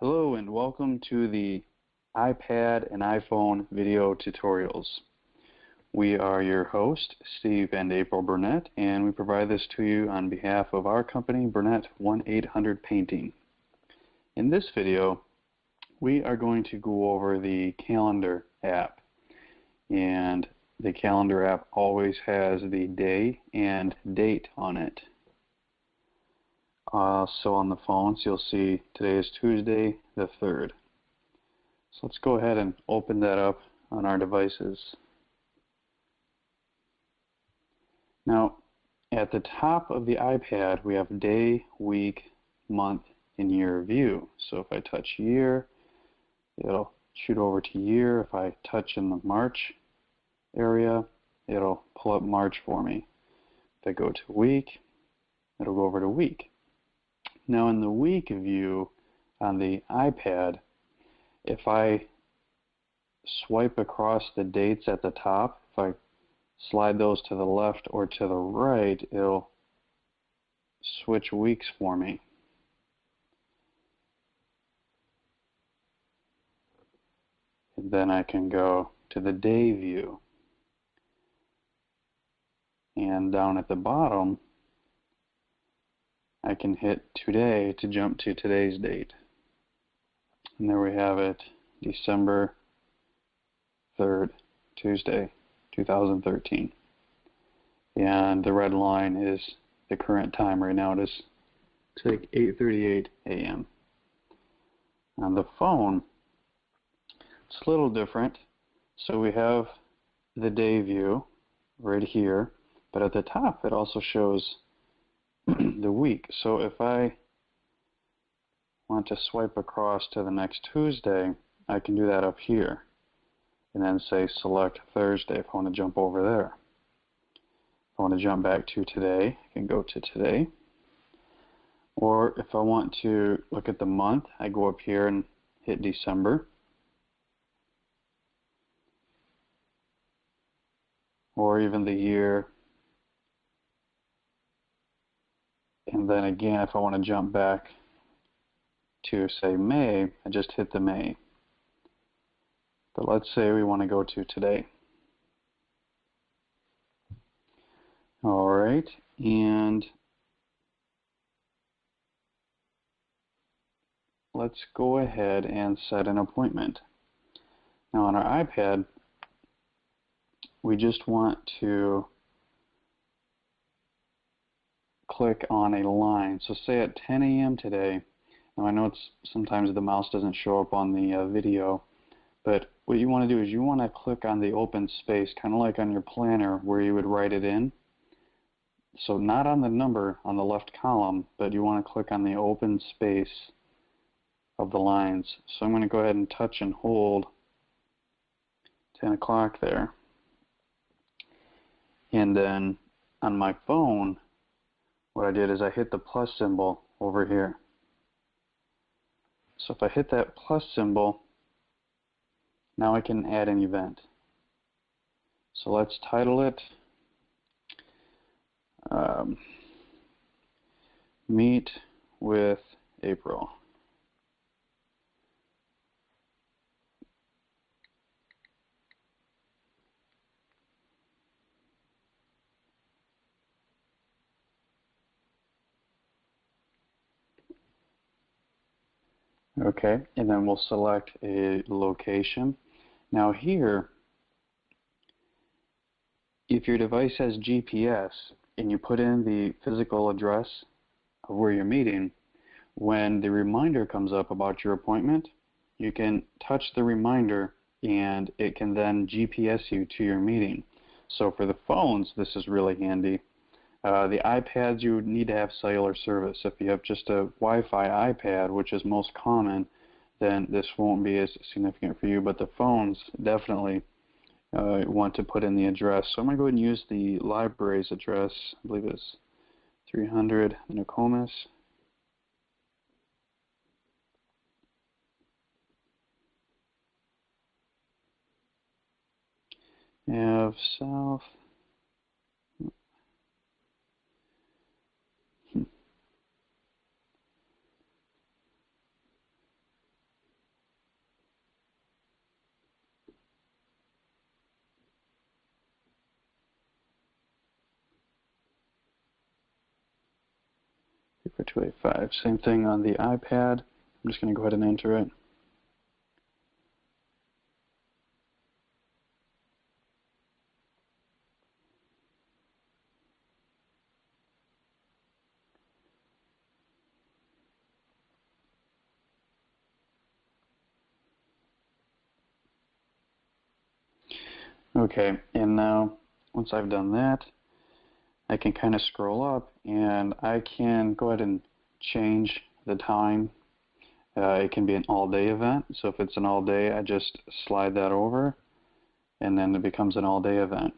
Hello and welcome to the iPad and iPhone video tutorials. We are your host, Steve and April Burnett, and we provide this to you on behalf of our company, Burnett 1-800 Painting. In this video, we are going to go over the calendar app. And the calendar app always has the day and date on it. So on the phones, you'll see today is Tuesday the 3rd. So let's go ahead and open that up on our devices. Now, at the top of the iPad, we have day, week, month, and year view. So if I touch year, it'll shoot over to year. If I touch in the March area, it'll pull up March for me. If I go to week, it'll go over to week. Now in the week view on the iPad, if I swipe across the dates at the top, if I slide those to the left or to the right, it'll switch weeks for me. And then I can go to the day view. And down at the bottom, I can hit today to jump to today's date. And there we have it, December 3rd, Tuesday, 2013. And the red line is the current time right now. It is like 8:38 a.m. On the phone, it's a little different. So we have the day view right here, but at the top it also shows the week. So if I want to swipe across to the next Tuesday, I can do that up here and then say select Thursday if I want to jump over there. If I want to jump back to today, I can go to today. Or if I want to look at the month, I go up here and hit December. Or even the year. And then again, if I want to jump back to, say, May, I just hit the May. But let's say we want to go to today. All right, and let's go ahead and set an appointment. Now on our iPad, we just want to click on a line. So say at 10 a.m. today, now I know it's sometimes the mouse doesn't show up on the video, but what you want to do is you want to click on the open space, kind of like on your planner where you would write it in. So not on the number on the left column, but you want to click on the open space of the lines. So I'm going to go ahead and touch and hold 10 o'clock there. And then on my phone, what I did is I hit the plus symbol over here. So if I hit that plus symbol, now I can add an event. So let's title it Meet with April. Okay, and then we'll select a location. Now here, if your device has GPS and you put in the physical address of where you're meeting, when the reminder comes up about your appointment, you can touch the reminder and it can then GPS you to your meeting. So for the phones, this is really handy. The iPads, you would need to have cellular service. If you have just a Wi-Fi iPad, which is most common, then this won't be as significant for you. But the phones definitely want to put in the address. So I'm going to go ahead and use the library's address. I believe it's 300 Nokomis. Ave South. Paper 285. Same thing on the iPad. I'm just going to go ahead and enter it. Okay, and now once I've done that, I can kind of scroll up and I can go ahead and change the time. It can be an all-day event, so if it's an all-day, I just slide that over and then it becomes an all-day event.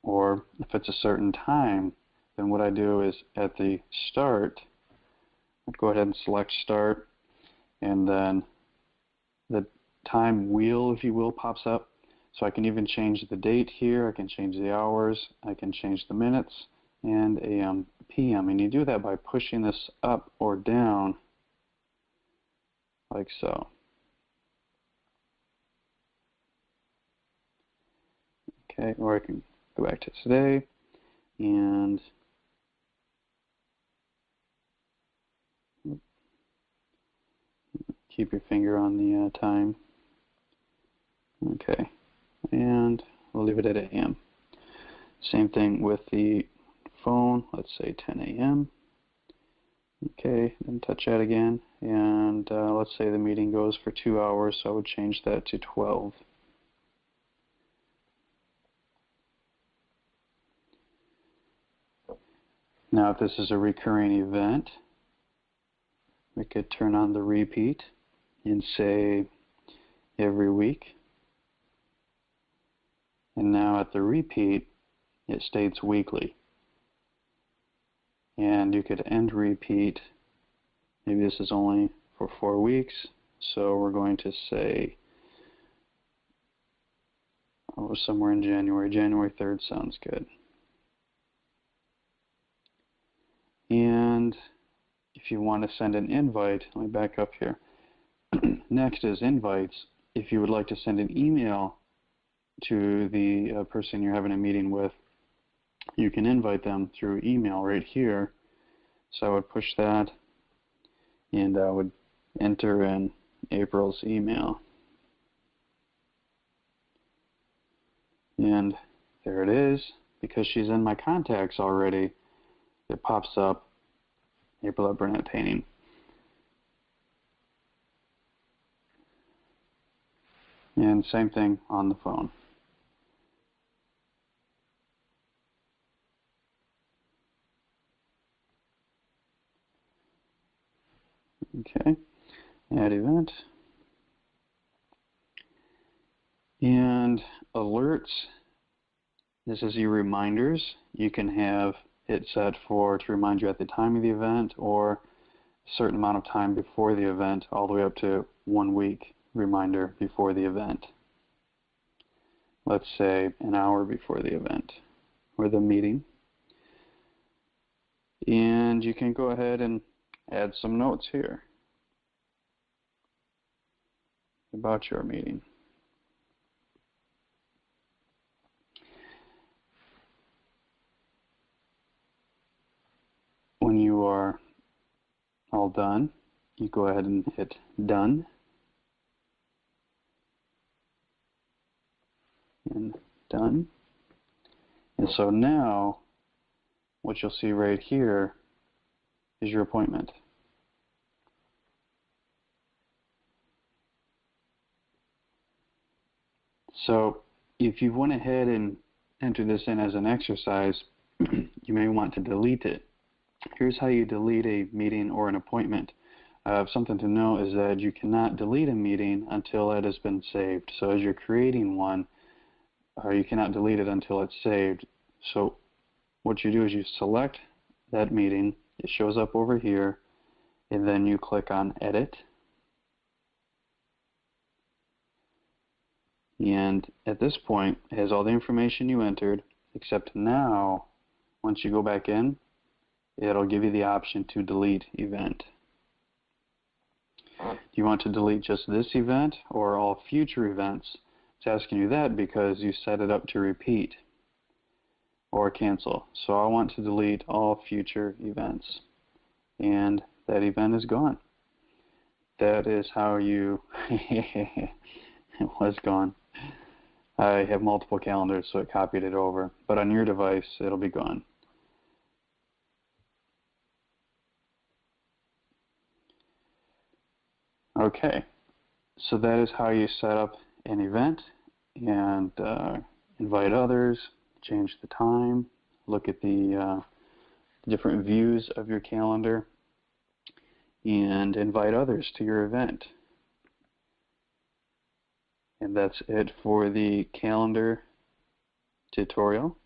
Or if it's a certain time, then what I do is at the start, I go ahead and select start, and then the time wheel, if you will, pops up. So I can even change the date here, I can change the hours, I can change the minutes, and AM, PM. And you do that by pushing this up or down, like so. Okay, or I can go back to today, and keep your finger on the time. Okay. And we'll leave it at AM. Same thing with the phone. Let's say 10 a.m. Okay, then touch that again. And let's say the meeting goes for 2 hours, so I would change that to 12. Now, if this is a recurring event, we could turn on the repeat and say every week. And now at the repeat, it states weekly. And you could end repeat. Maybe this is only for 4 weeks. So we're going to say, oh, somewhere in January. January 3rd sounds good. And if you want to send an invite, let me back up here. Next is invites. If you would like to send an email to the person you're having a meeting with, you can invite them through email right here. So I would push that, and I would enter in April's email. And there it is. Because she's in my contacts already, it pops up April at Burnett Painting. And same thing on the phone. Okay, add event. And alerts, this is your reminders. You can have it set to remind you at the time of the event or a certain amount of time before the event, all the way up to 1 week reminder before the event. Let's say an hour before the event or the meeting. And you can go ahead and add some notes here about your meeting. When you are all done, you go ahead and hit done. And done. And so now what you'll see right here is your appointment. So if you went ahead and entered this in as an exercise, you may want to delete it. Here's how you delete a meeting or an appointment. Something to know is that you cannot delete a meeting until it has been saved. So as you're creating one, you cannot delete it until it's saved. So what you do is you select that meeting, it shows up over here, and then you click on Edit. And at this point, it has all the information you entered, except now, once you go back in, it'll give you the option to delete event. Do you want to delete just this event or all future events? It's asking you that because you set it up to repeat or cancel. So I want to delete all future events. and that event is gone. That is how you, it was gone. I have multiple calendars, so it copied it over, but on your device, it'll be gone. Okay, so that is how you set up an event and invite others, change the time, look at the different views of your calendar, and invite others to your event. And that's it for the calendar tutorial.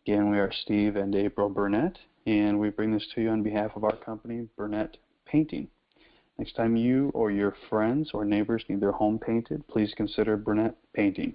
Again, we are Steve and April Burnett, and we bring this to you on behalf of our company, Burnett Painting. Next time you or your friends or neighbors need their home painted, please consider Burnett Painting.